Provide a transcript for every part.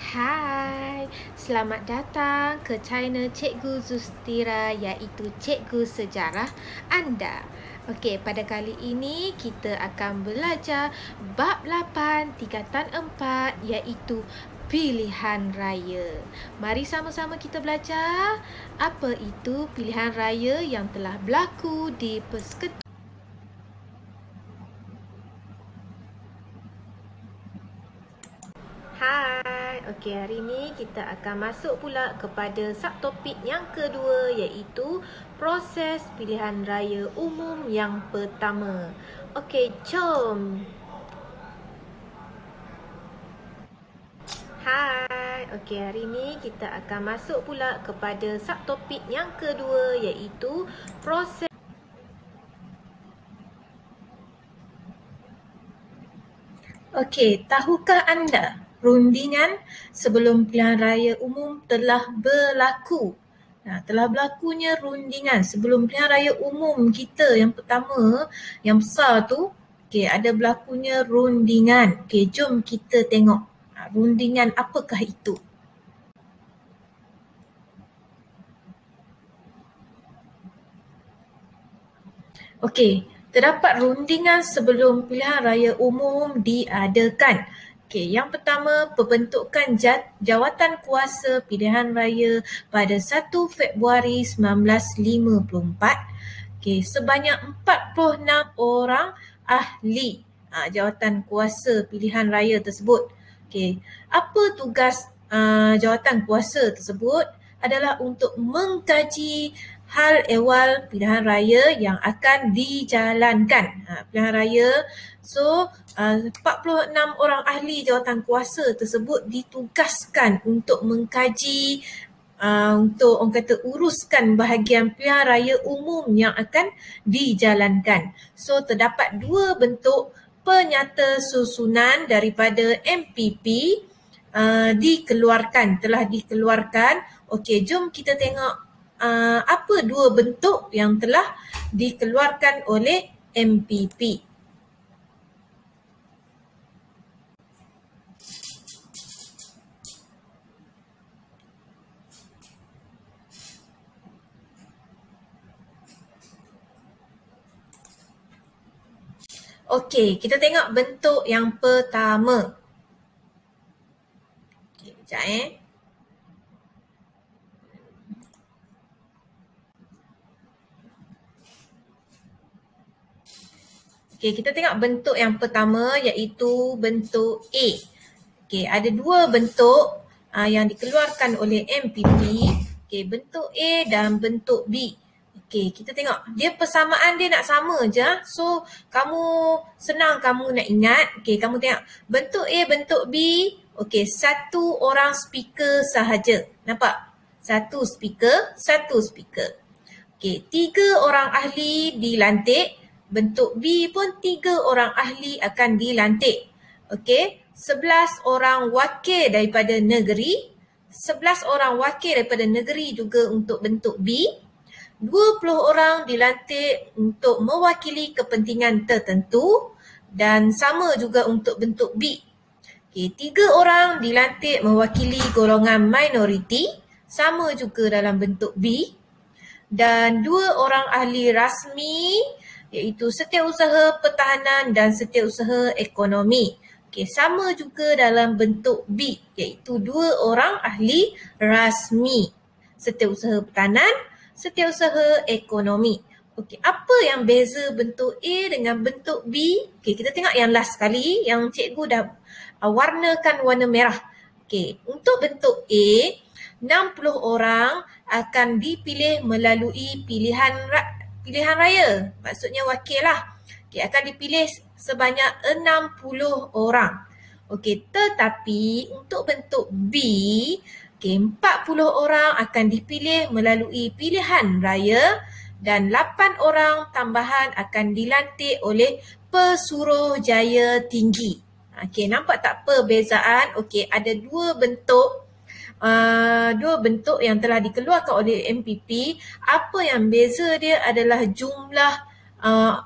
Hai, selamat datang ke channel Cikgu Zustira iaitu Cikgu Sejarah anda. Okey, pada kali ini kita akan belajar bab 8 tingkatan 4 iaitu pilihan raya. Mari sama-sama kita belajar apa itu pilihan raya yang telah berlaku di Persekutuan. Hai, okey, hari ini kita akan masuk pula kepada subtopik yang kedua iaitu proses pilihan raya umum yang pertama. Okey, jom. Hai, okey, hari ini kita akan masuk pula kepada subtopik yang kedua iaitu proses. Okey, tahukah anda rundingan sebelum pilihan raya umum telah berlaku? Telah berlakunya rundingan sebelum pilihan raya umum kita yang pertama, yang besar tu, okey, ada berlakunya rundingan. Okey, jom kita tengok rundingan apakah itu. Okey, terdapat rundingan sebelum pilihan raya umum diadakan. Okey, yang pertama, pembentukan jawatan kuasa pilihan raya pada 1 Februari 1954. Okey, sebanyak 46 orang ahli jawatan kuasa pilihan raya tersebut. Okey, apa tugas jawatan kuasa tersebut? Adalah untuk mengkaji hal ehwal pilihan raya yang akan dijalankan. Pilihan raya, so 46 orang ahli jawatan kuasa tersebut ditugaskan untuk mengkaji, untuk orang kata uruskan bahagian pilihan raya umum yang akan dijalankan. So terdapat dua bentuk penyata susunan daripada MPP telah dikeluarkan. Okey, jom kita tengok apa dua bentuk yang telah dikeluarkan oleh MPP. Okey, kita tengok bentuk yang pertama. Okey, sekejap Okey, kita tengok bentuk yang pertama iaitu bentuk A. Okey, ada dua bentuk yang dikeluarkan oleh MPP. Okey, bentuk A dan bentuk B. Okey, kita tengok. Dia persamaan dia nak sama je. So, senang kamu nak ingat. Okey, kamu tengok. Bentuk A, bentuk B. Okey, satu orang speaker sahaja. Nampak? Satu speaker. Okey, 3 orang ahli dilantik. Bentuk B pun 3 orang ahli akan dilantik. Okey, 11 orang wakil daripada negeri. 11 orang wakil daripada negeri juga untuk bentuk B. 20 orang dilantik untuk mewakili kepentingan tertentu dan sama juga untuk bentuk B. Okey, 3 orang dilantik mewakili golongan minoriti, sama juga dalam bentuk B. Dan 2 orang ahli rasmi iaitu setiausaha pertahanan dan setiausaha ekonomi. Okey, sama juga dalam bentuk B iaitu 2 orang ahli rasmi, setiausaha pertahanan, setiausaha ekonomi. Okey, apa yang beza bentuk A dengan bentuk B? Okey, kita tengok yang last sekali yang cikgu dah warnakan warna merah. Okey, untuk bentuk A, 60 orang akan dipilih melalui pilihan raya. Maksudnya wakil lah. Okey, akan dipilih sebanyak 60 orang. Okey, tetapi untuk bentuk B, okey, 40 orang akan dipilih melalui pilihan raya dan 8 orang tambahan akan dilantik oleh Pesuruhjaya Tinggi. Okey, nampak tak perbezaan? Okey, ada dua bentuk yang telah dikeluarkan oleh MPP. Apa yang beza dia adalah jumlah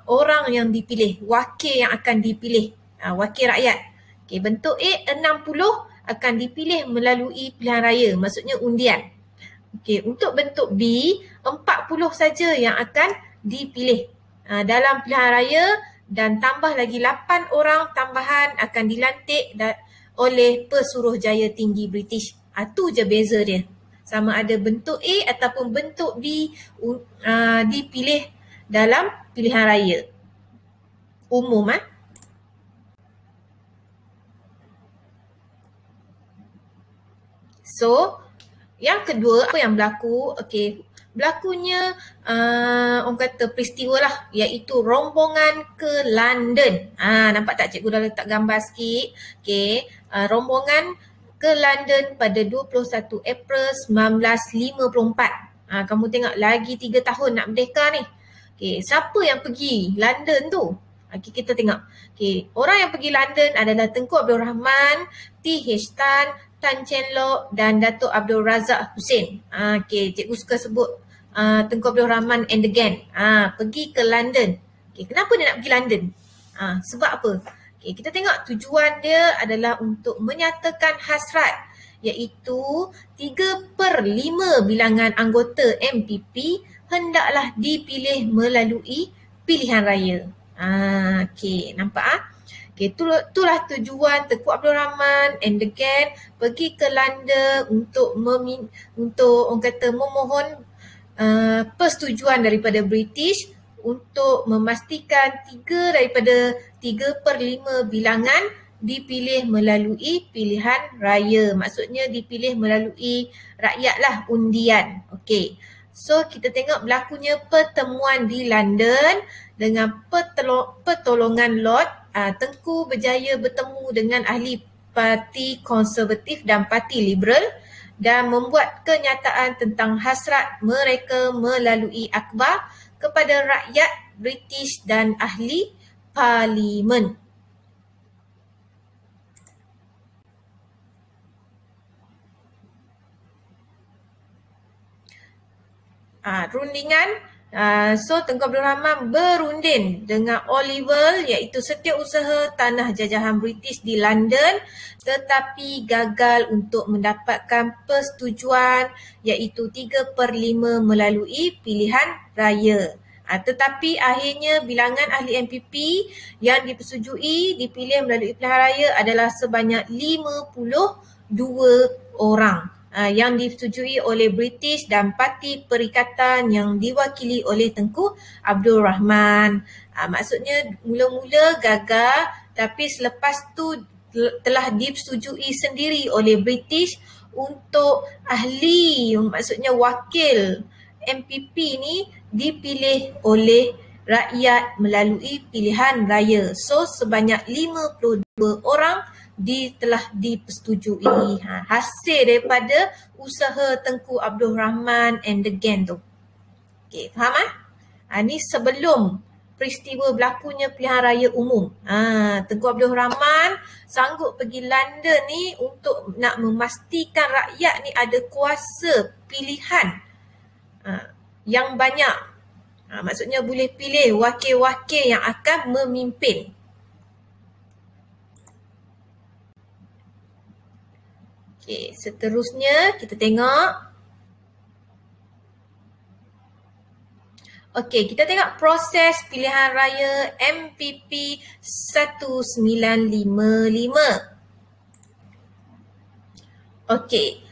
orang yang dipilih, wakil yang akan dipilih, wakil rakyat. Okey, bentuk A 60, akan dipilih melalui pilihan raya, maksudnya undian. Okey, untuk bentuk B, 40 saja yang akan dipilih dalam pilihan raya dan tambah lagi 8 orang tambahan akan dilantik oleh Pesuruhjaya Tinggi British. Itu je beza dia. Sama ada bentuk A ataupun bentuk B dipilih dalam pilihan raya umum. So, yang kedua, apa yang berlaku? Okey, berlakunya orang kata peristiwa lah, iaitu rombongan ke London. Nampak tak cikgu dah letak gambar sikit? Okey, rombongan ke London pada 21 April 1954. Kamu tengok lagi 3 tahun nak merdeka ni. Okey, siapa yang pergi London tu? Okay, kita tengok. Okay, orang yang pergi London adalah Tengku Abdul Rahman, T.H. Tan Chen Lock dan Datuk Abdul Razak Hussein. Okay, cikgu suka sebut Tengku Abdul Rahman and the gang. Pergi ke London. Okay, kenapa dia nak pergi London? Sebab apa? Okay, kita tengok tujuan dia adalah untuk menyatakan hasrat, iaitu 3/5 bilangan anggota MPP hendaklah dipilih melalui pilihan raya. Okey, nampak Okey, itulah tujuan Tengku Abdul Rahman and the gang pergi ke London untuk orang kata memohon persetujuan daripada British untuk memastikan 3/5 bilangan dipilih melalui pilihan raya. Maksudnya dipilih melalui rakyatlah, undian. Okey. So kita tengok berlakunya pertemuan di London dengan pertolongan Lord. Tengku berjaya bertemu dengan ahli Parti Konservatif dan Parti Liberal dan membuat kenyataan tentang hasrat mereka melalui akhbar kepada rakyat British dan ahli Parlimen. Rundingan. So Tengku Abdul Rahman berunding dengan Oliver, iaitu setiausaha tanah jajahan British di London, tetapi gagal untuk mendapatkan persetujuan, iaitu 3/5 melalui pilihan raya. Tetapi akhirnya bilangan ahli MPP yang dipersetujui dipilih melalui pilihan raya adalah sebanyak 52 orang. Yang disetujui oleh British dan Parti Perikatan yang diwakili oleh Tengku Abdul Rahman. Maksudnya mula-mula gagal, tapi selepas tu telah disetujui sendiri oleh British untuk ahli, maksudnya wakil MPP ni dipilih oleh rakyat melalui pilihan raya. So sebanyak 52 orang telah dipersetujui. Hasil daripada usaha Tengku Abdul Rahman and the gang tu. Okay, faham ni sebelum peristiwa berlakunya pilihan raya umum. Tengku Abdul Rahman sanggup pergi London ni untuk nak memastikan rakyat ni ada kuasa pilihan yang banyak. Maksudnya boleh pilih wakil-wakil yang akan memimpin. Okey, seterusnya kita tengok. Okey, kita tengok proses pilihan raya MPP 1955. Okey,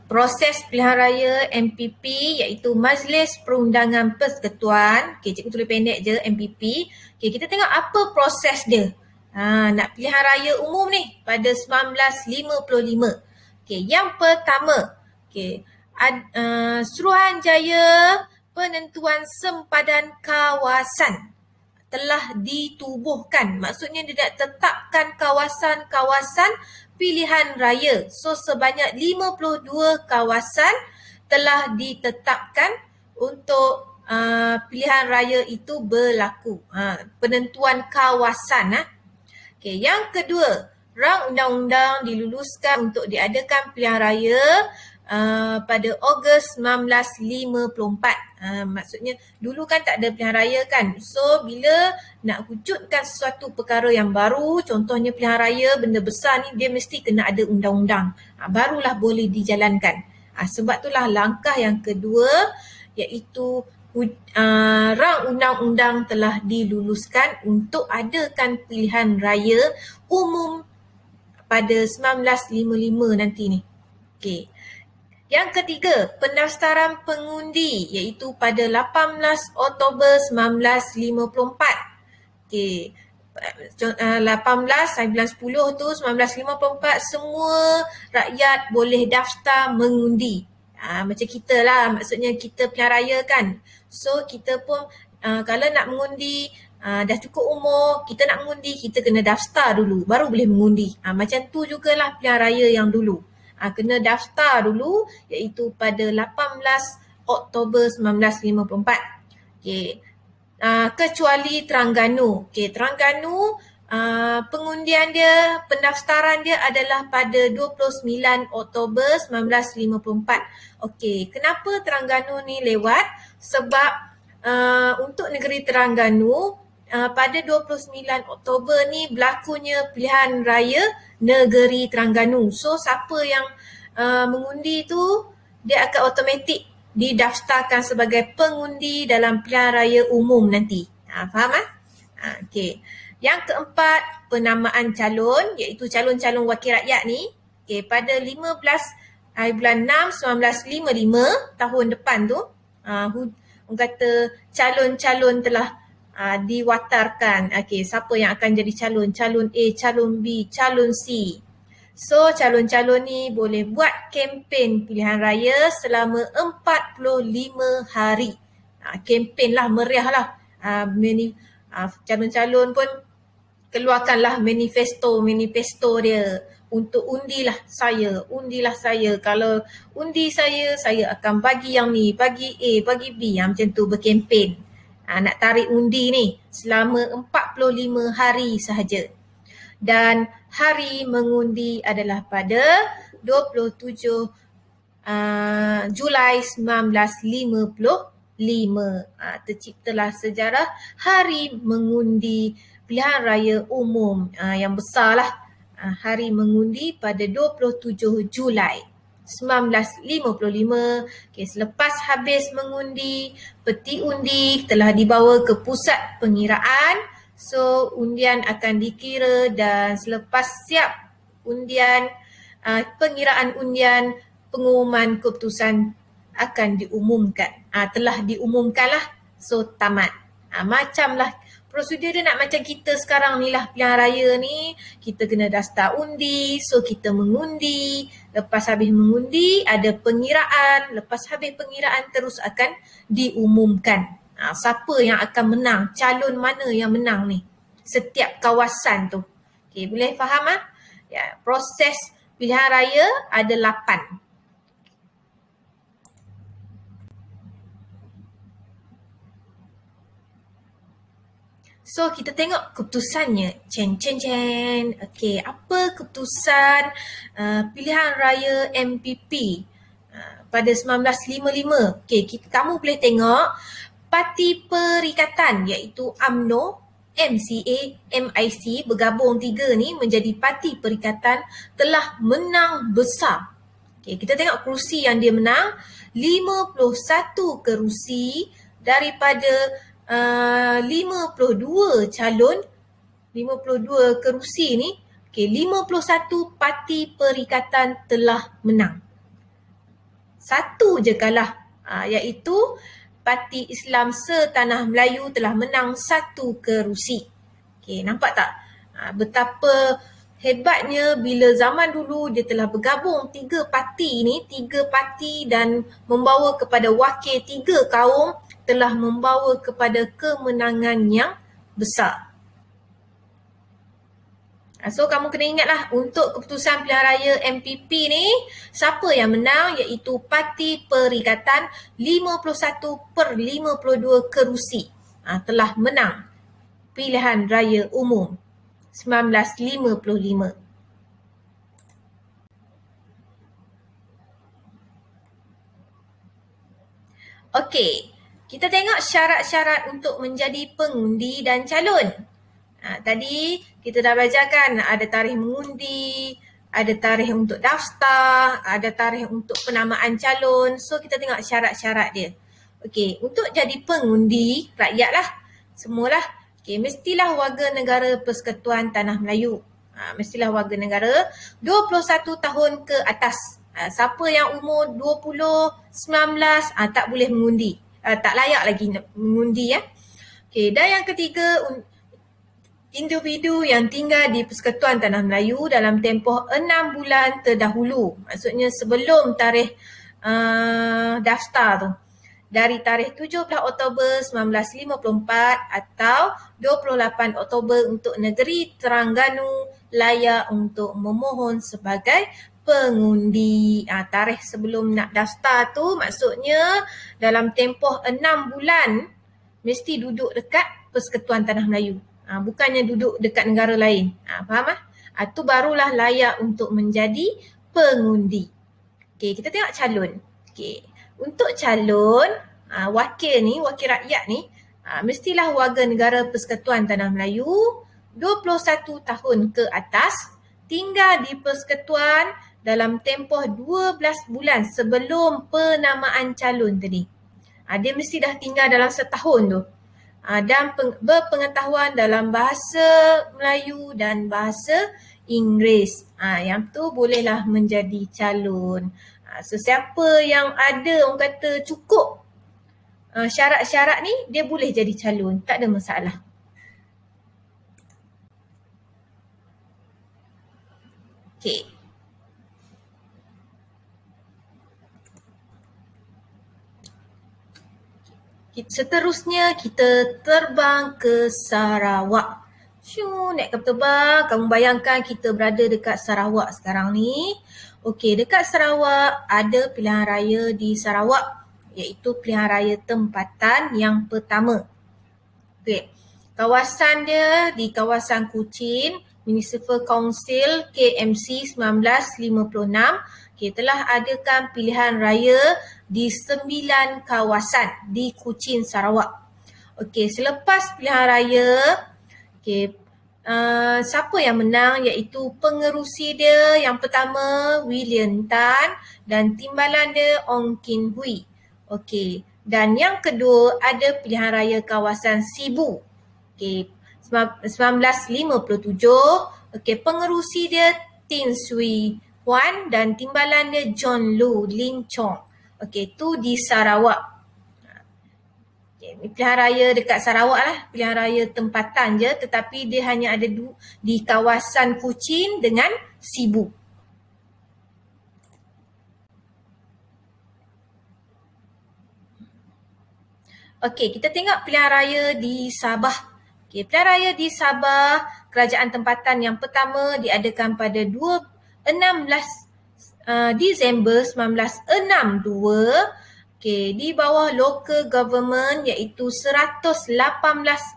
proses pilihan raya MPP iaitu Majlis Perundangan Persekutuan. Okey, cikgu tulis pendek je MPP. Okey, kita tengok apa proses dia. Nak pilihan raya umum ni pada 1955. Okey, yang pertama, okey, Suruhanjaya Penentuan Sempadan Kawasan telah ditubuhkan. Maksudnya dia nak tetapkan kawasan-kawasan pilihan raya. So sebanyak 52 kawasan telah ditetapkan untuk pilihan raya itu berlaku. Penentuan kawasan. Okay, yang kedua, rang undang-undang diluluskan untuk diadakan pilihan raya pada Ogos 1954. Maksudnya dulu kan tak ada pilihan raya kan. So bila nak wujudkan sesuatu perkara yang baru, contohnya pilihan raya, benda besar ni dia mesti kena ada undang-undang. Barulah boleh dijalankan. Sebab itulah langkah yang kedua iaitu rang undang-undang telah diluluskan untuk adakan pilihan raya umum pada 1955 nanti ni. Okey. Yang ketiga, pendaftaran pengundi iaitu pada 18 Oktober 1954. Okey. 18, 1910 tu 1954 semua rakyat boleh daftar mengundi. Macam kita lah, maksudnya kita pilihan raya kan. So kita pun kalau nak mengundi, dah cukup umur, kita nak mengundi, kita kena daftar dulu, baru boleh mengundi. Macam tu jugalah pilihan raya yang dulu. Kena daftar dulu iaitu pada 18 Oktober 1954. Okey. Kecuali Terengganu. Okey, Terengganu pengundian dia, pendaftaran dia adalah pada 29 Oktober 1954. Okey, kenapa Terengganu ni lewat? Sebab untuk negeri Terengganu pada 29 Oktober ni berlakunya pilihan raya negeri Terengganu. So siapa yang mengundi tu dia akan automatik didaftarkan sebagai pengundi dalam pilihan raya umum nanti. Faham? Okey. Yang keempat, penamaan calon iaitu calon-calon wakil rakyat ni. Okey, pada 15 bulan 6 1955 tahun depan tu orang kata calon-calon telah diwatarkan. Okey, siapa yang akan jadi calon? Calon A, calon B, calon C. So calon-calon ni boleh buat kempen pilihan raya selama 45 hari. Kempen lah, meriah lah. Calon-calon pun keluarkanlah manifesto dia untuk undilah saya. Kalau undi saya akan bagi yang ni, bagi A, bagi B. Macam tu berkempen. Nak tarik undi ni selama 45 hari sahaja. Dan hari mengundi adalah pada 27 Julai 1955. Terciptalah sejarah hari mengundi pilihan raya umum yang besar lah. Hari mengundi pada 27 Julai 1955. Okay, selepas habis mengundi, peti undi telah dibawa ke pusat pengiraan. So undian akan dikira dan selepas siap undian, pengiraan undian, pengumuman keputusan akan diumumkan. Telah diumumkan lah. So tamat. Macamlah prosedur dia nak macam kita sekarang ni lah pilihan raya ni. Kita kena daftar undi, so kita mengundi. Lepas habis mengundi ada pengiraan. Lepas habis pengiraan terus akan diumumkan. Siapa yang akan menang, calon mana yang menang ni. Setiap kawasan tu. Okay, boleh faham ? Ya, proses pilihan raya ada 8. So kita tengok keputusannya. Cen. Okey, apa keputusan pilihan raya MPP pada 1955? Okey, kamu boleh tengok parti perikatan iaitu UMNO, MCA, MIC bergabung 3 ni menjadi parti perikatan telah menang besar. Okey, kita tengok kerusi yang dia menang 51 kerusi daripada 52 calon, 52 kerusi ni. Okey, 51 parti perikatan telah menang. Satu je kalah, iaitu Parti Islam Setanah Melayu telah menang 1 kerusi. Okey, nampak tak? Betapa hebatnya bila zaman dulu dia telah bergabung 3 parti ni, 3 parti dan membawa kepada wakil 3 kaum, telah membawa kepada kemenangan yang besar. So kamu kena ingatlah untuk keputusan pilihan raya MPP ni, siapa yang menang iaitu Parti Perikatan 51/52 kerusi telah menang pilihan raya umum 1955. Okey, kita tengok syarat-syarat untuk menjadi pengundi dan calon. Tadi kita dah belajarkan ada tarikh mengundi, ada tarikh untuk daftar, ada tarikh untuk penamaan calon. So kita tengok syarat-syarat dia. Okey, untuk jadi pengundi, rakyat lah, semualah. Okey, mestilah warga negara Persekutuan Tanah Melayu. Mestilah warga negara 21 tahun ke atas. Siapa yang umur 20, 19 tak boleh mengundi. Tak layak lagi mengundi ya. Okey, dan yang ketiga, individu yang tinggal di Persekutuan Tanah Melayu dalam tempoh 6 bulan terdahulu. Maksudnya sebelum tarikh daftar tu. Dari tarikh 17 Oktober 1954 atau 28 Oktober untuk negeri Terengganu layak untuk memohon sebagai pengundi. Tarikh sebelum nak daftar tu maksudnya dalam tempoh 6 bulan mesti duduk dekat Persekutuan Tanah Melayu. Bukannya duduk dekat negara lain. Faham? Tu barulah layak untuk menjadi pengundi. Okey, kita tengok calon. Okey, untuk calon, wakil rakyat ni, mestilah warga negara Persekutuan Tanah Melayu 21 tahun ke atas, tinggal di Persekutuan dalam tempoh 12 bulan sebelum penamaan calon tadi. Dia mesti dah tinggal dalam setahun tu. Dan berpengetahuan dalam bahasa Melayu dan bahasa Inggeris. Yang tu bolehlah menjadi calon. Sesiapa yang ada orang kata cukup syarat-syarat ni, dia boleh jadi calon. Tak ada masalah. Okey. Seterusnya kita terbang ke Sarawak. Naik kapal terbang, kamu bayangkan kita berada dekat Sarawak sekarang ni. Okey, dekat Sarawak ada pilihan raya di Sarawak, iaitu pilihan raya tempatan yang pertama. Okey, kawasan dia di kawasan Kuching, Municipal Council KMC 1956. Okey, telah adakan pilihan raya di 9 kawasan di Kuching, Sarawak. Okey, selepas pilihan raya, okey, siapa yang menang iaitu pengerusi dia yang pertama William Tan dan timbalan dia Ong Kin Hui. Okey, dan yang kedua ada pilihan raya kawasan Sibu. Okey, 1957. Okey, pengerusi dia Tin Sui Huan dan timbalan dia John Lu Lin Chong. Okey, tu di Sarawak. Pilihan raya dekat Sarawak lah, pilihan raya tempatan je, tetapi dia hanya ada di kawasan Kuching dengan Sibu. Okey, kita tengok pilihan raya di Sabah. Okey, pilihan raya di Sabah, kerajaan tempatan yang pertama diadakan pada 16 Disember 1962. Okey, di bawah local government iaitu 118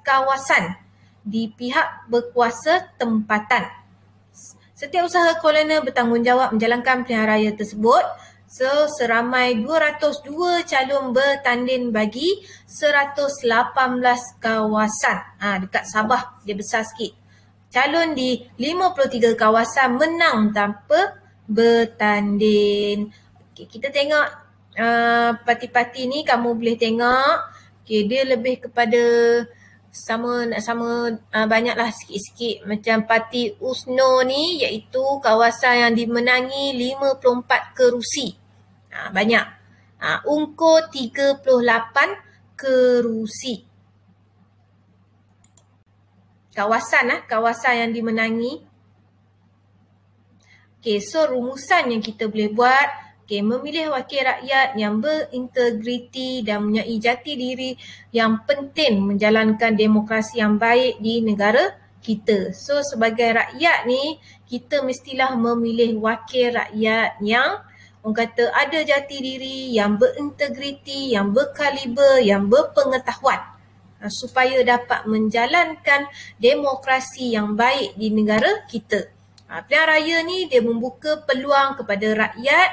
kawasan di pihak berkuasa tempatan. Setiap usaha kolonial bertanggungjawab menjalankan pilihan raya tersebut. So, seramai 202 calon bertanding bagi 118 kawasan. Dekat Sabah, dia besar sikit. Calon di 53 kawasan menang tanpa bertanding. Okey, kita tengok parti-parti ni, kamu boleh tengok. Okay, dia lebih kepada sama banyaklah sikit-sikit. Macam parti USNO ni iaitu kawasan yang dimenangi 54 kerusi. Banyak. UNCO 38 kerusi. Kawasan yang dimenangi. Okay, so rumusan yang kita boleh buat, okay, memilih wakil rakyat yang berintegriti dan mempunyai jati diri yang penting menjalankan demokrasi yang baik di negara kita. So sebagai rakyat ni, kita mestilah memilih wakil rakyat yang orang kata ada jati diri, yang berintegriti, yang berkaliber, yang berpengetahuan supaya dapat menjalankan demokrasi yang baik di negara kita. Pilihan raya ni dia membuka peluang kepada rakyat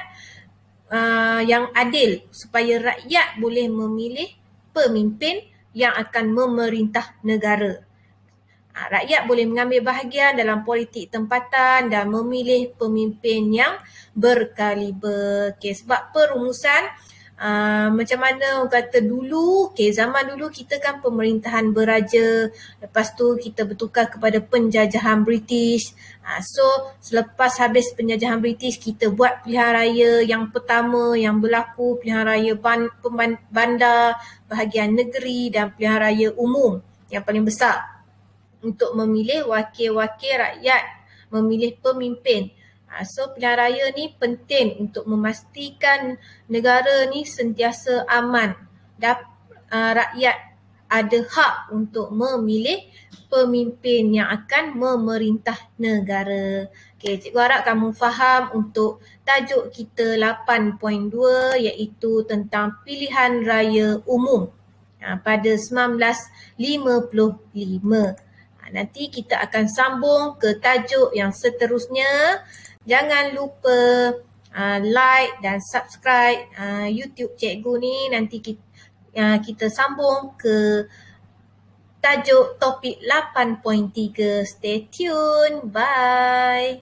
yang adil supaya rakyat boleh memilih pemimpin yang akan memerintah negara. Rakyat boleh mengambil bahagian dalam politik tempatan dan memilih pemimpin yang berkaliber. Sebab perumusan macam mana orang kata dulu, zaman dulu kita kan pemerintahan beraja, lepas tu kita bertukar kepada penjajahan British. So selepas habis penjajahan British, kita buat pilihan raya yang pertama yang berlaku, pilihan raya bandar, bahagian negeri dan pilihan raya umum yang paling besar untuk memilih wakil-wakil rakyat, memilih pemimpin. So pilihan raya ni penting untuk memastikan negara ni sentiasa aman. Rakyat ada hak untuk memilih pemimpin yang akan memerintah negara. Cikgu harap kamu faham untuk tajuk kita 8.2 iaitu tentang pilihan raya umum pada 1955. Nanti kita akan sambung ke tajuk yang seterusnya. Jangan lupa like dan subscribe YouTube cikgu ni. Nanti kita sambung ke tajuk topik 8.3. Stay tune. Bye.